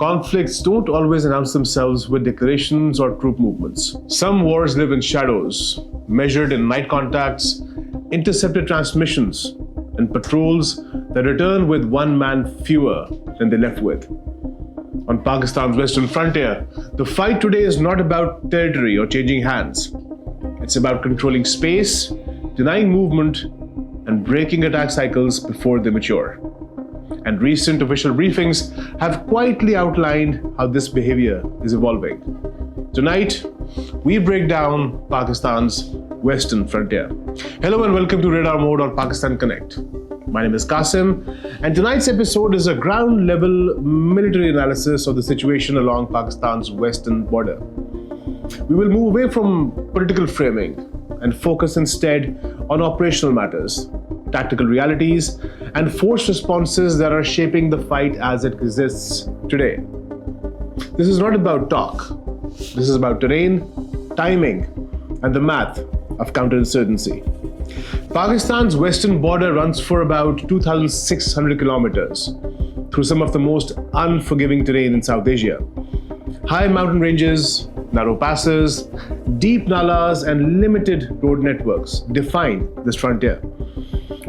conflicts don't always announce themselves with declarations or troop movements. Some wars live in shadows, measured in night contacts, intercepted transmissions, and patrols that return with one man fewer than they left with. On Pakistan's western frontier, the fight today is not about territory or changing hands. It's about controlling space, denying movement, and breaking attack cycles before they mature. And recent official briefings have quietly outlined how this behavior is evolving. Tonight, we break down Pakistan's western frontier. Hello and welcome to Radar Mode on Pakistan Connect. My name is Qasim, and tonight's episode is a ground-level military analysis of the situation along Pakistan's western border. We will move away from political framing and focus instead on operational matters, tactical realities, and force responses that are shaping the fight as it exists today. This is not about talk. This is about terrain, timing, and the math of counter-insurgency. Pakistan's western border runs for about 2,600 kilometers through some of the most unforgiving terrain in South Asia. High mountain ranges, narrow passes, deep nalas, and limited road networks define this frontier.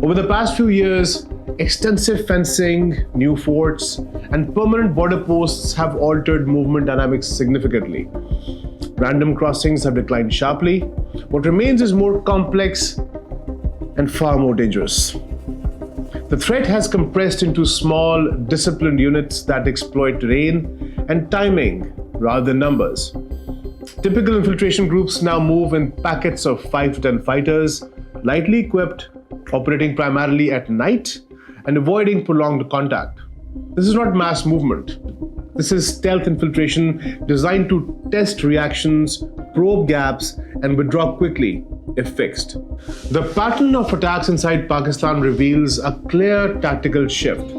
Over the past few years, extensive fencing, new forts, and permanent border posts have altered movement dynamics significantly. Random crossings have declined sharply. What remains is more complex and far more dangerous. The threat has compressed into small, disciplined units that exploit terrain and timing rather than numbers. Typical infiltration groups now move in packets of 5 to 10 fighters, lightly equipped, operating primarily at night and avoiding prolonged contact. This is not mass movement. This is stealth infiltration designed to test reactions, probe gaps, and withdraw quickly if fixed. The pattern of attacks inside Pakistan reveals a clear tactical shift.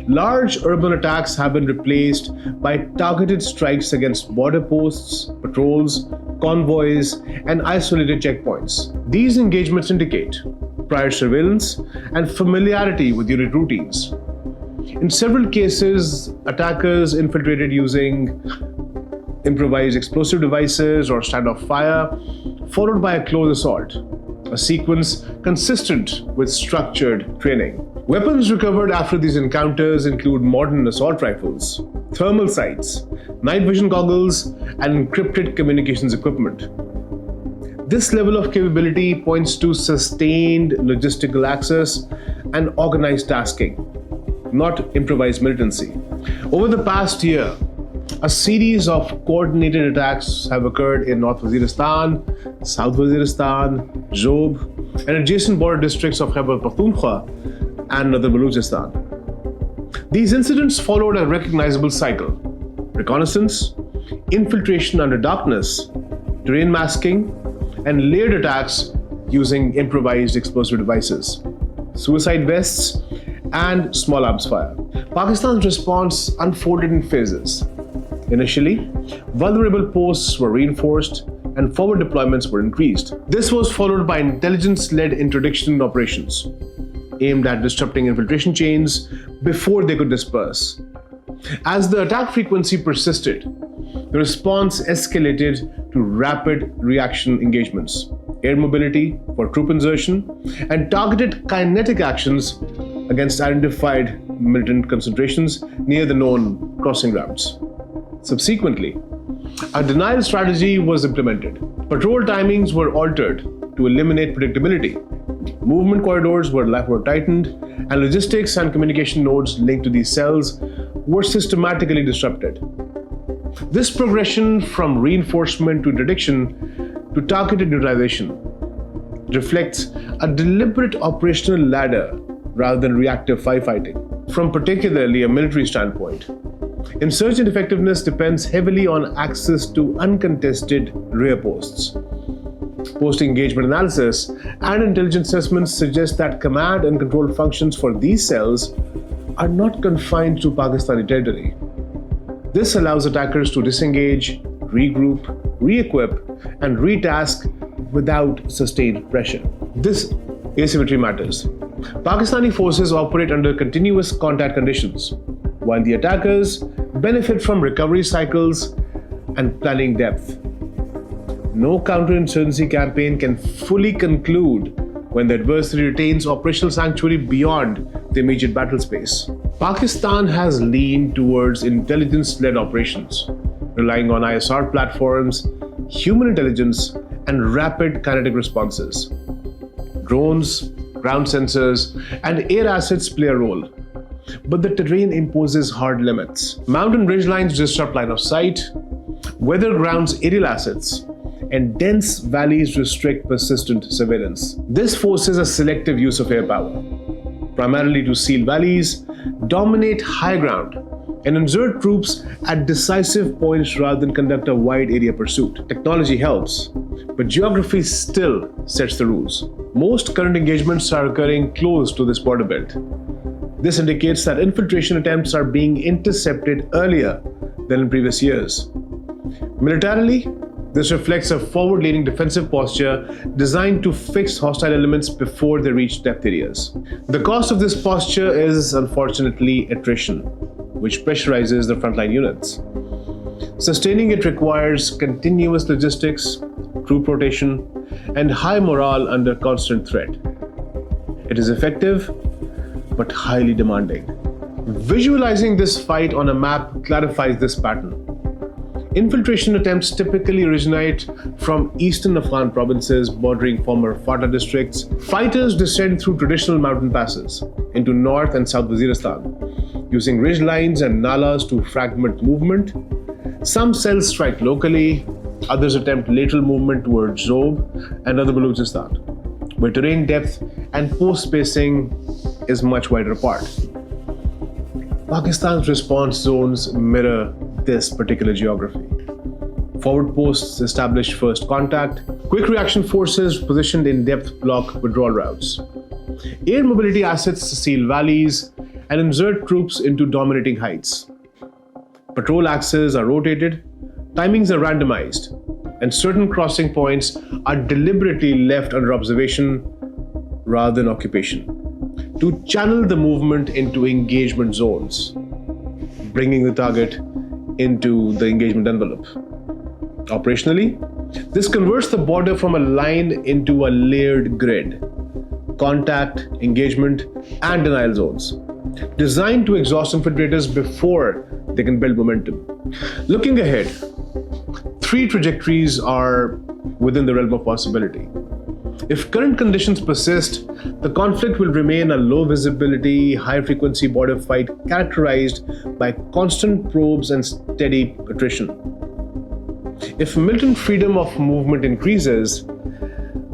Large urban attacks have been replaced by targeted strikes against border posts, patrols, convoys, and isolated checkpoints. These engagements indicate prior surveillance and familiarity with unit routines. In several cases, attackers infiltrated using improvised explosive devices or standoff fire, followed by a close assault, a sequence consistent with structured training. Weapons recovered after these encounters include modern assault rifles, thermal sights, night vision goggles, and encrypted communications equipment. This level of capability points to sustained logistical access and organized tasking, not improvised militancy. Over the past year, a series of coordinated attacks have occurred in North Waziristan, South Waziristan, Job, and adjacent border districts of Khyber Pakhtunkhwa and northern Balochistan. These incidents followed a recognizable cycle: reconnaissance, infiltration under darkness, terrain masking, and layered attacks using improvised explosive devices, suicide vests, and small arms fire. Pakistan's response unfolded in phases. Initially, vulnerable posts were reinforced and forward deployments were increased. This was followed by intelligence-led interdiction operations aimed at disrupting infiltration chains before they could disperse. As the attack frequency persisted, the response escalated to rapid reaction engagements, air mobility for troop insertion, and targeted kinetic actions against identified militant concentrations near the known crossing routes. Subsequently, a denial strategy was implemented. Patrol timings were altered to eliminate predictability. Movement corridors were tightened, and logistics and communication nodes linked to these cells were systematically disrupted. This progression from reinforcement to interdiction to targeted neutralization reflects a deliberate operational ladder rather than reactive firefighting. From particularly a military standpoint, insurgent effectiveness depends heavily on access to uncontested rear posts. Post-engagement analysis and intelligence assessments suggest that command and control functions for these cells are not confined to Pakistani territory. This allows attackers to disengage, regroup, re-equip, and retask without sustained pressure. This asymmetry matters. Pakistani forces operate under continuous contact conditions, while the attackers benefit from recovery cycles and planning depth. No counterinsurgency campaign can fully conclude when the adversary retains operational sanctuary beyond the immediate battle space. Pakistan has leaned towards intelligence-led operations, relying on ISR platforms, human intelligence, and rapid kinetic responses. Drones, ground sensors, and air assets play a role, but the terrain imposes hard limits. Mountain ridgelines disrupt line of sight, weather grounds aerial assets, and dense valleys restrict persistent surveillance. This forces a selective use of air power, primarily to seal valleys, dominate high ground, and insert troops at decisive points rather than conduct a wide area pursuit. Technology helps, but geography still sets the rules. Most current engagements are occurring close to this border belt. This indicates that infiltration attempts are being intercepted earlier than in previous years. Militarily, this reflects a forward-leaning defensive posture designed to fix hostile elements before they reach depth areas. The cost of this posture is, unfortunately, attrition, which pressurizes the frontline units. Sustaining it requires continuous logistics, troop rotation, and high morale under constant threat. It is effective, but highly demanding. Visualizing this fight on a map clarifies this pattern. Infiltration attempts typically originate from eastern Afghan provinces bordering former FATA districts. Fighters descend through traditional mountain passes into North and South Waziristan, using ridge lines and nalas to fragment movement. Some cells strike locally, others attempt lateral movement towards Zob and other Balochistan, where terrain depth and post spacing is much wider apart. Pakistan's response zones mirror this particular geography. Forward posts establish first contact, quick reaction forces positioned in depth block withdrawal routes. Air mobility assets seal valleys and insert troops into dominating heights. Patrol axes are rotated, timings are randomized, and certain crossing points are deliberately left under observation rather than occupation to channel the movement into engagement zones, bringing the target into the engagement envelope. Operationally, this converts the border from a line into a layered grid: contact, engagement, and denial zones, designed to exhaust infiltrators before they can build momentum. Looking ahead, three trajectories are within the realm of possibility. If current conditions persist, the conflict will remain a low visibility, high frequency border fight characterized by constant probes and steady attrition. If militant freedom of movement increases,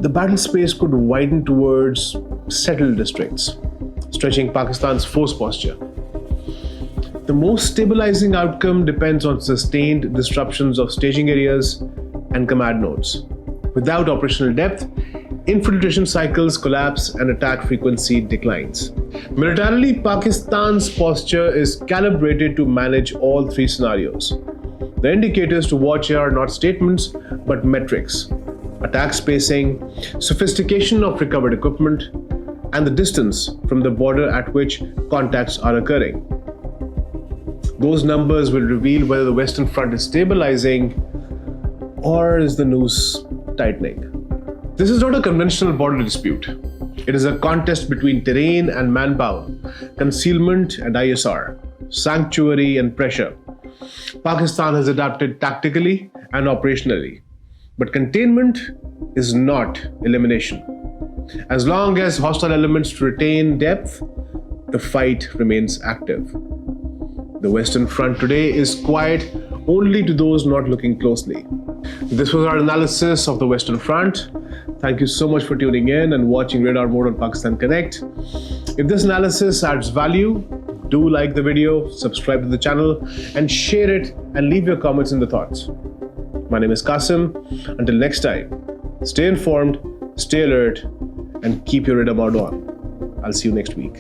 the battle space could widen towards settled districts, stretching Pakistan's force posture. The most stabilizing outcome depends on sustained disruptions of staging areas and command nodes. Without operational depth, infiltration cycles collapse and attack frequency declines. Militarily, Pakistan's posture is calibrated to manage all three scenarios. The indicators to watch are not statements, but metrics: attack spacing, sophistication of recovered equipment, and the distance from the border at which contacts are occurring. Those numbers will reveal whether the Western Front is stabilizing or is the noose tightening. This is not a conventional border dispute. It is a contest between terrain and manpower, concealment and ISR, sanctuary and pressure. Pakistan has adapted tactically and operationally, but containment is not elimination. As long as hostile elements retain depth, the fight remains active. The Western Front today is quiet only to those not looking closely. This was our analysis of the Western Front. Thank you so much for tuning in and watching Radar Mode on Pakistan Connect. If this analysis adds value, do like the video, subscribe to the channel, and share it, and leave your comments and the thoughts. My name is Qasim. Until next time, stay informed, stay alert, and keep your radar mode on. I'll see you next week.